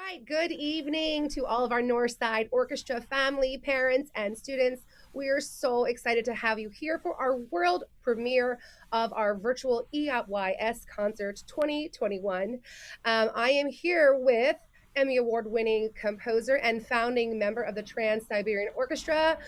right, good evening to all of our Northside Orchestra family, parents, and students. We are so excited to have you here for our world premiere of our virtual EYS concert 2021. I am here with Emmy Award winning composer and founding member of the Trans Siberian Orchestra,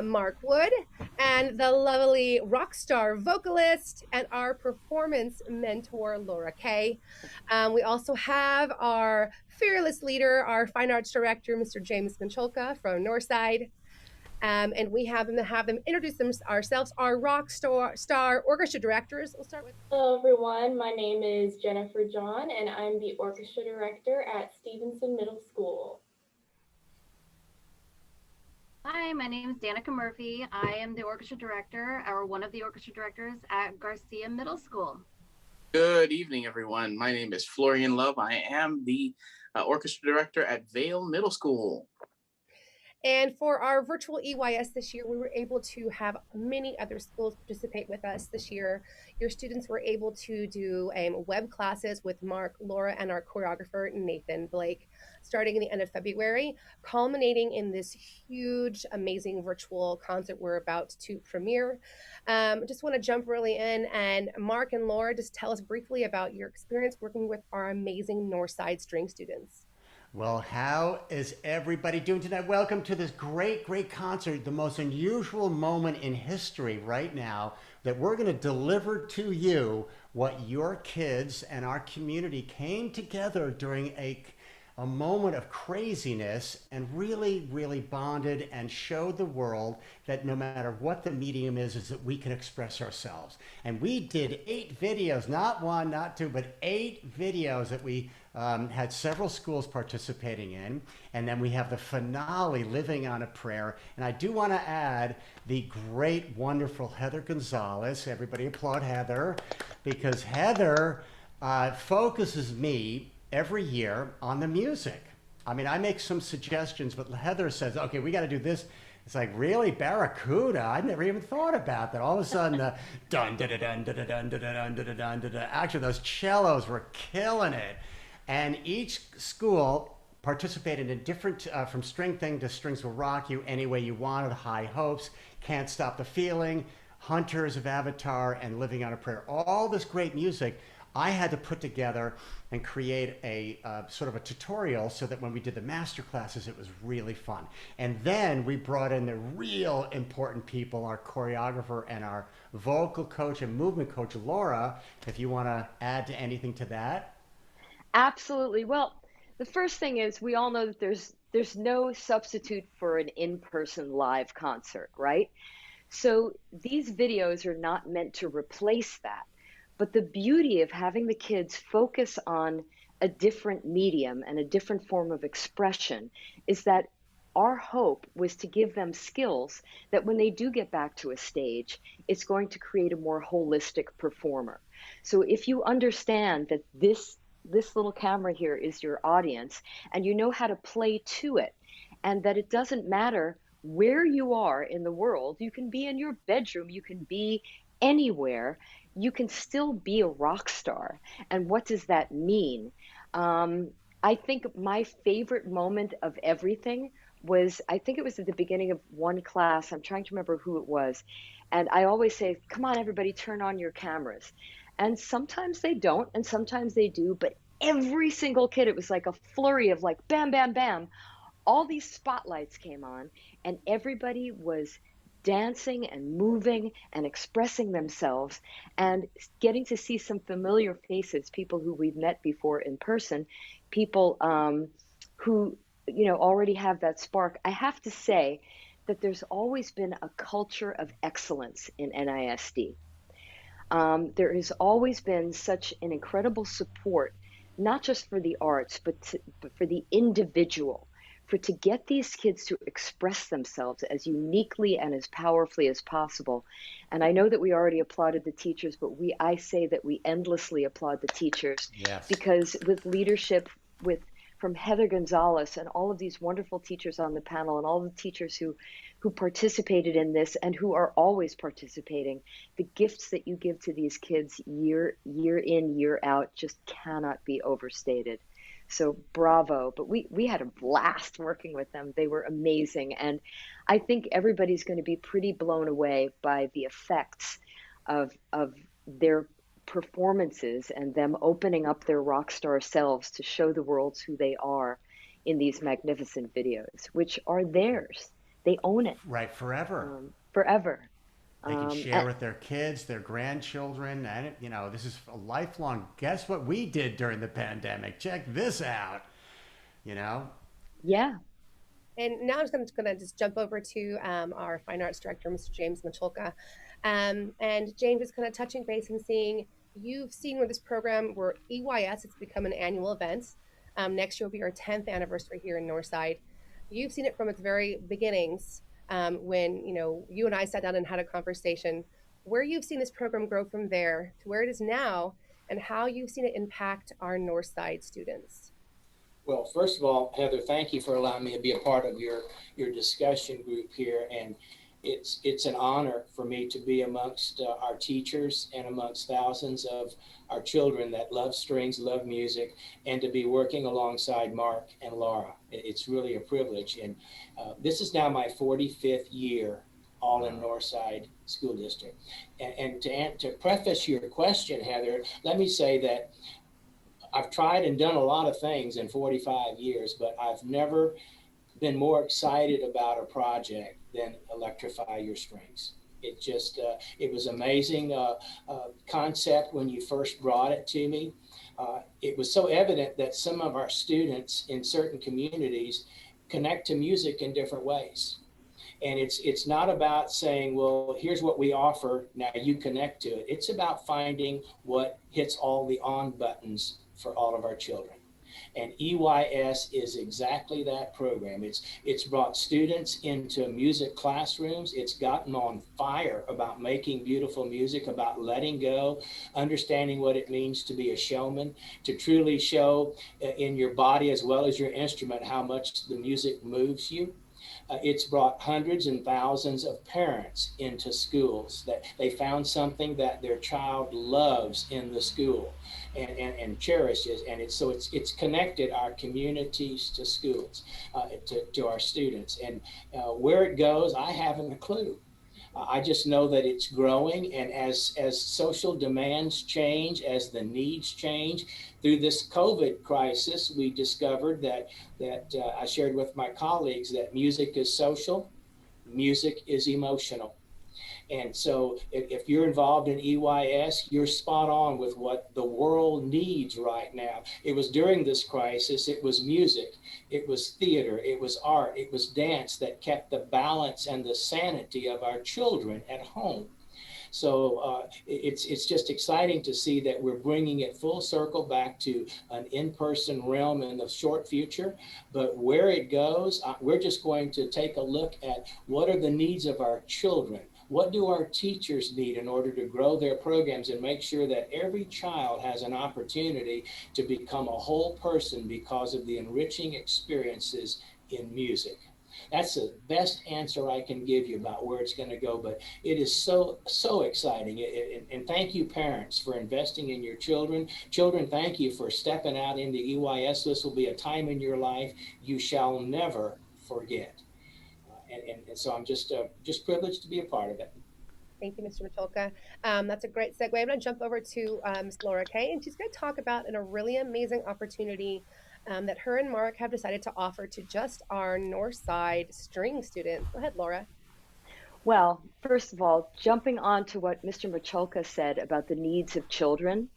Mark Wood, and the lovely rock star vocalist and our performance mentor, Laura Kaye. We also have our fearless leader, our fine arts director, Mr. James Miculka from Northside. And we have them introduce ourselves, our rock star orchestra directors. We'll start with. Hello, everyone. My name is Jennifer John, and I'm the orchestra director at Stevenson Middle School. Hi, my name is Danica Murphy. I am the orchestra director, or one of the orchestra directors at Garcia Middle School. Good evening, everyone. My name is Florian Love. I am the orchestra director at Vale Middle School. And for our virtual EYS this year, we were able to have many other schools participate with us this year. Your students were able to do web classes with Mark, Laura, and our choreographer, Nathan Blake, starting in the end of February, culminating in this huge, amazing virtual concert we're about to premiere. Just want to jump really in, and Mark and Laura, just tell us briefly about your experience working with our amazing Northside string students. Well, how is everybody doing tonight? Welcome to this great concert, the most unusual moment in history right now, that we're going to deliver to you what your kids and our community came together during a moment of craziness and really bonded and showed the world that no matter what the medium is that we can express ourselves. And we did 8 videos, not 1, not 2, but 8 videos that we had several schools participating in. And then we have the finale, Living on a Prayer. And I do want to add the great, wonderful Heather Gonzalez. Everybody applaud Heather, because Heather focuses me every year on the music. I mean, I make some suggestions, but Heather says, okay, we got to do this. It's like, really, Barracuda? I never even thought about that. All of a sudden, dun dun dun dun dun dun dun dun dun dun dun. Actually, those cellos were killing it. And each school participated in different, from String Thing to Strings Will Rock You, Any Way You Want It, High Hopes, Can't Stop the Feeling, Hunters of Avatar, and Living on a Prayer. All this great music I had to put together and create a sort of a tutorial so that when we did the master classes, it was really fun. And then we brought in the real important people, our choreographer and our vocal coach and movement coach, Laura, if you want to add to anything to that. Absolutely. Well, the first thing is we all know that there's no substitute for an in-person live concert, right? So these videos are not meant to replace that. But the beauty of having the kids focus on a different medium and a different form of expression is that our hope was to give them skills that when they do get back to a stage, it's going to create a more holistic performer. So if you understand that this little camera here is your audience and you know how to play to it, and that it doesn't matter where you are in the world, you can be in your bedroom, you can be anywhere, you can still be a rock star. And what does that mean? I think my favorite moment of everything was, I think it was at the beginning of one class. I'm trying to remember who it was. And I always say, come on, everybody, turn on your cameras. And sometimes they don't, and sometimes they do. But every single kid, it was like a flurry of like, bam, bam, bam. All these spotlights came on, and everybody was dancing and moving and expressing themselves, and getting to see some familiar faces, people who we've met before in person, people who, you know, already have that spark. I have to say that there's always been a culture of excellence in NISD. There has always been such an incredible support, not just for the arts, but for the individual, to get these kids to express themselves as uniquely and as powerfully as possible. And I know that we already applauded the teachers, but I say that we endlessly applaud the teachers. Yes. Because with leadership from Heather Gonzalez and all of these wonderful teachers on the panel, and all the teachers who participated in this and who are always participating, the gifts that you give to these kids year in, year out just cannot be overstated. So bravo. But we had a blast working with them. They were amazing. And I think everybody's going to be pretty blown away by the effects of their performances and them opening up their rock star selves to show the world who they are in these magnificent videos, which are theirs. They own it. Right, forever. Forever. They can share with their kids, their grandchildren, and this is a lifelong. Guess what we did during the pandemic? Check this out. Yeah. And now I'm just going to just jump over to our Fine Arts Director, Mr. James Miculka. And James is kind of touching base and seeing, you've seen where this program, where EYS, it's become an annual event. Next year will be our 10th anniversary here in Northside. You've seen it from its very beginnings, when you and I sat down and had a conversation, where you've seen this program grow from there to where it is now, and how you've seen it impact our Northside students. Well, first of all, Heather, thank you for allowing me to be a part of your discussion group here. And it's an honor for me to be amongst our teachers and amongst thousands of our children that love strings, love music, and to be working alongside Mark and Laura. It's really a privilege. And this is now my 45th year all in Northside School District. And to preface your question, Heather, let me say that I've tried and done a lot of things in 45 years, but I've never been more excited about a project than Electrify Your Strings. It was amazing concept when you first brought it to me. It was so evident that some of our students in certain communities connect to music in different ways. And it's not about saying, well, here's what we offer, now you connect to it. It's about finding what hits all the on buttons for all of our children. And EYS is exactly that program. It's brought students into music classrooms. It's gotten on fire about making beautiful music, about letting go, understanding what it means to be a showman, to truly show in your body as well as your instrument how much the music moves you. It's brought hundreds and thousands of parents into schools that they found something that their child loves in the school and cherishes. And it's connected our communities to schools, to our students. And where it goes, I haven't a clue. I just know that it's growing, and as social demands change, as the needs change, through this COVID crisis, we discovered that I shared with my colleagues that music is social, music is emotional. And so if you're involved in EYS, you're spot on with what the world needs right now. It was during this crisis, it was music, it was theater, it was art, it was dance that kept the balance and the sanity of our children at home. So it's just exciting to see that we're bringing it full circle back to an in-person realm in the short future. But where it goes, we're just going to take a look at what are the needs of our children. What do our teachers need in order to grow their programs and make sure that every child has an opportunity to become a whole person because of the enriching experiences in music? That's the best answer I can give you about where it's going to go, but it is so exciting. And thank you, parents, for investing in your children. Children, thank you for stepping out into EYS. This will be a time in your life you shall never forget. And so I'm just privileged to be a part of it. Thank you, Mr. Miculka. That's a great segue. I'm going to jump over to Ms. Laura Kaye, and she's going to talk about a really amazing opportunity that her and Mark have decided to offer to just our Northside string students. Go ahead, Laura. Well, first of all, jumping on to what Mr. Miculka said about the needs of children,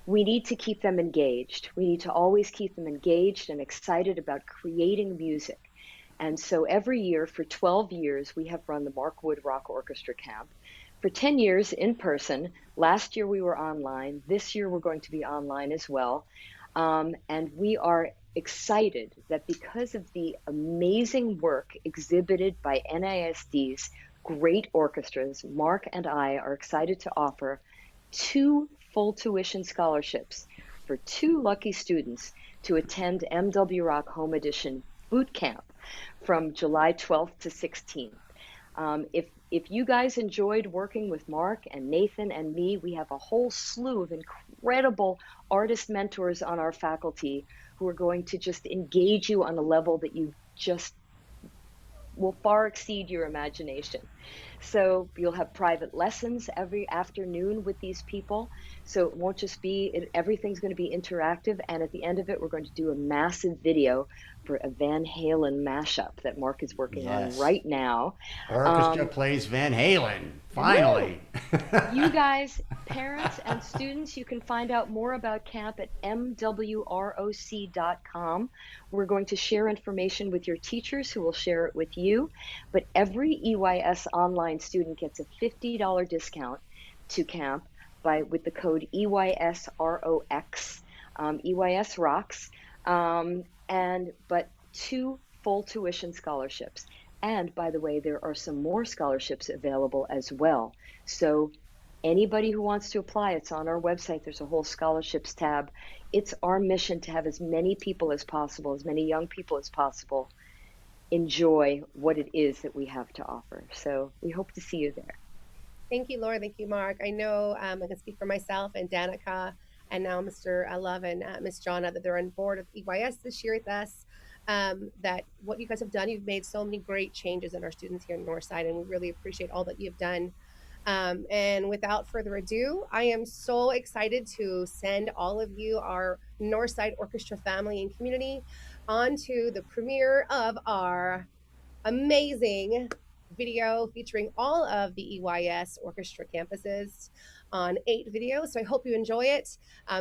we need to keep them engaged. We need to always keep them engaged and excited about creating music. And so every year for 12 years, we have run the Mark Wood Rock Orchestra Camp. For 10 years in person. Last year we were online. This year we're going to be online as well. And we are excited that because of the amazing work exhibited by NISD's great orchestras, Mark and I are excited to offer 2 full tuition scholarships for 2 lucky students to attend MW Rock Home Edition Boot Camp from July 12th to 16th. if you guys enjoyed working with Mark and Nathan and me, we have a whole slew of incredible artist mentors on our faculty who are going to just engage you on a level that you just will far exceed your imagination. So you'll have private lessons every afternoon with these people. So it won't just be, everything's going to be interactive. And at the end of it, we're going to do a massive video for a Van Halen mashup that Mark is working on Yes. right now. Orchestra plays Van Halen. Finally. You guys, parents and students, you can find out more about camp at mwroc.com. We're going to share information with your teachers who will share it with you. But every EYS online student gets a $50 discount to camp with the code EYSROX, EYS Rocks, but 2 full tuition scholarships. And by the way, there are some more scholarships available as well. So anybody who wants to apply, it's on our website. There's a whole scholarships tab. It's our mission to have as many people as possible, as many young people as possible, enjoy what it is that we have to offer. So we hope to see you there. Thank you, Laura. Thank you, Mark. I know I can speak for myself and Danica and now Mr. Love and Miss Jonna that they're on board with EYS this year with us. That what you guys have done, you've made so many great changes in our students here in Northside, and we really appreciate all that you've done. And without further ado, I am so excited to send all of you, our Northside Orchestra family and community, onto the premiere of our amazing video featuring all of the EYS Orchestra campuses on 8 videos. So I hope you enjoy it.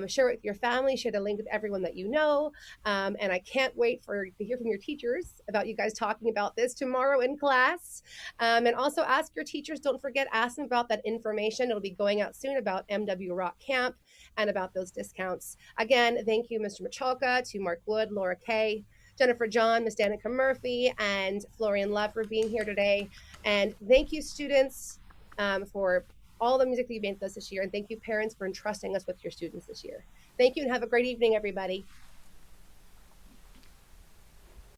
Share it with your family, share the link with everyone that you know. And I can't wait to hear from your teachers about you guys talking about this tomorrow in class. And also ask your teachers, don't forget, ask them about that information. It'll be going out soon about MW Rock Camp and about those discounts. Again, thank you, Mr. Miculka, to Mark Wood, Laura Kaye, Jennifer John, Miss Danica Murphy, and Florian Love for being here today. And thank you, students, for all the music that you've made with us this year. And thank you, parents, for entrusting us with your students this year. Thank you and have a great evening, everybody.